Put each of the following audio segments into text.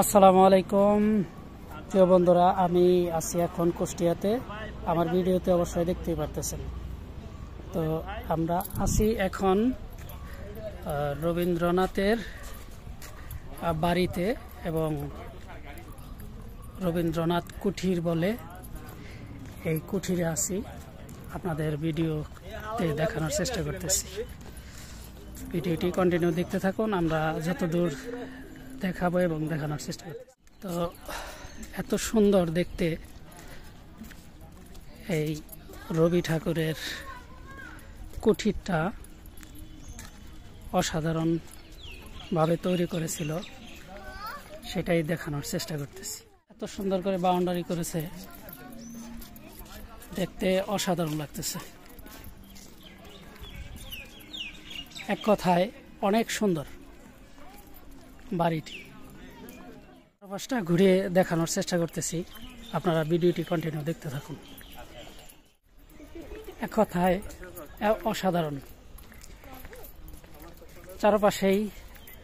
আসসালামু আলাইকুম প্রিয় বন্ধুরা, আমি আছি এখন কুষ্টিয়াতে। আমার ভিডিওতে অবশ্যই দেখতেই পারতেছেন। তো আমরা আছি এখন রবীন্দ্রনাথের বাড়িতে, এবং রবীন্দ্রনাথ কুঠির বলে এই কুঠিরে আছি। আপনাদের ভিডিওতে দেখানোর চেষ্টা করতেছি। ভিডিওটি কন্টিনিউ দেখতে থাকুন, আমরা যতদূর দেখাবো এবং দেখানোর চেষ্টা করতেছি। তো এত সুন্দর দেখতে এই রবি ঠাকুরের কুঠিরটা অসাধারণভাবে তৈরি করেছিল, সেটাই দেখানোর চেষ্টা করতেছি। এত সুন্দর করে বাউন্ডারি করেছে, দেখতে অসাধারণ লাগতেছে। এক কথায় অনেক সুন্দর বাড়িটি। চারপাশটা ঘুরে দেখানোর চেষ্টা করতেছি, আপনারা ভিডিওটি কন্টিনিউ দেখতে থাকুন। এক কথায় অসাধারণ। চারপাশেই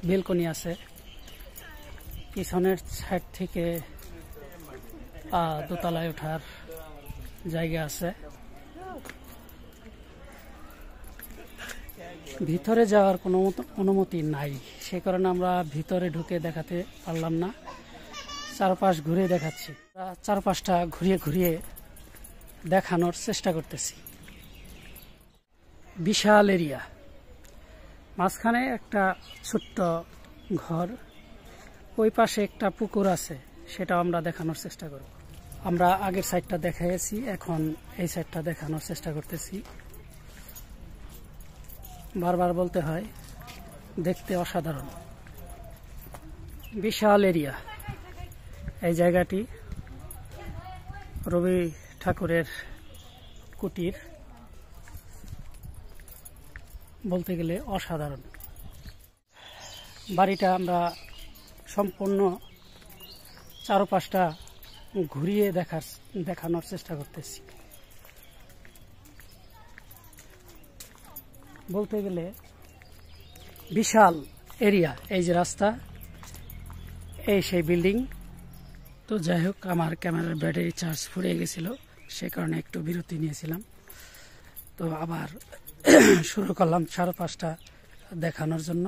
বেলকনি আছে, পিছনের সাইড থেকে দোতলায় ওঠার জায়গা আছে। ভিতরে যাওয়ার কোনো অনুমতি নাই, সে কারণে আমরা ভিতরে ঢুকে দেখাতে পারলাম না। চারপাশ ঘুরে দেখাচ্ছি, চারপাশটা ঘুরিয়ে ঘুরিয়ে দেখানোর চেষ্টা করতেছি। বিশাল এরিয়া, মাঝখানে একটা ছোট্ট ঘর, ওই পাশে একটা পুকুর আছে, সেটাও আমরা দেখানোর চেষ্টা করব। আমরা আগের সাইডটা দেখাইছি, এখন এই সাইডটা দেখানোর চেষ্টা করতেছি। বারবার বলতে হয়, দেখতে অসাধারণ। বিশাল এরিয়া। এই জায়গাটি রবি ঠাকুরের কুটির, বলতে গেলে অসাধারণ। বাড়িটা আমরা সম্পূর্ণ চারপাশটা ঘুরিয়ে দেখানোর চেষ্টা করতেছি। বলতে গেলে বিশাল এরিয়া। এই যে রাস্তা, এই সেই বিল্ডিং। তো যাই হোক, আমার ক্যামেরার ব্যাটারি চার্জ ফুরিয়ে গেছিল, সে কারণে একটু বিরতি নিয়েছিলাম। তো আবার শুরু করলাম চারপাশটা দেখানোর জন্য।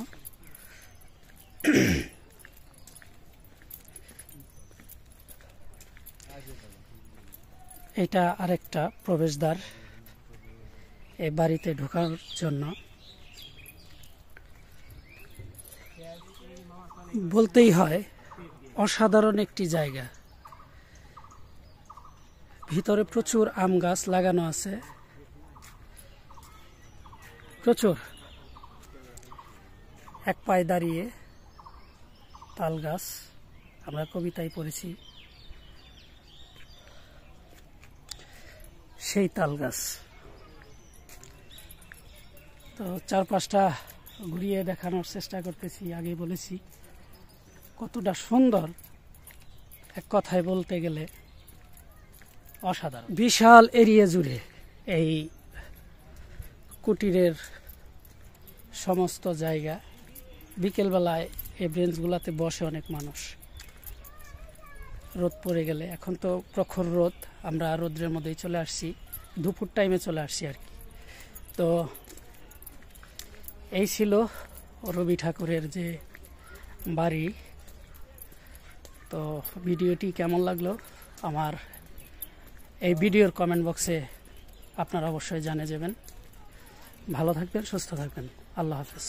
এটা আরেকটা প্রবেশদ্বার এই বাড়িতে ঢোকার জন্য। বলতেই হয় অসাধারণ একটি জায়গা। ভিতরে প্রচুর আম গাছ লাগানো আছে, প্রচুর। এক পায়ে দাঁড়িয়ে তাল গাছ, আমরা কবিতায় পড়েছি সেই তাল গাছ। তো চারপাশটা ঘুরিয়ে দেখানোর চেষ্টা করতেছি। আগে বলেছি কতটা সুন্দর, এক কথায় বলতে গেলে অসাধারণ। বিশাল এরিয়া জুড়ে এই কুটিরের সমস্ত জায়গা। বিকেলবেলায় এই বেঞ্চগুলোতে বসে অনেক মানুষ, রোদ পড়ে গেলে। এখন তো প্রখর রোদ, আমরা রোদ্রের মধ্যেই চলে আসছি, দুপুর টাইমে চলে আসছি আর কি। তো এই ছিল রবি ঠাকুরের যে বাড়ি। তো ভিডিওটি কেমন লাগলো আমার এই ভিডিওর কমেন্ট বক্সে আপনারা অবশ্যই জানিয়ে যাবেন। ভালো থাকবেন, সুস্থ থাকবেন। আল্লাহ হাফেজ।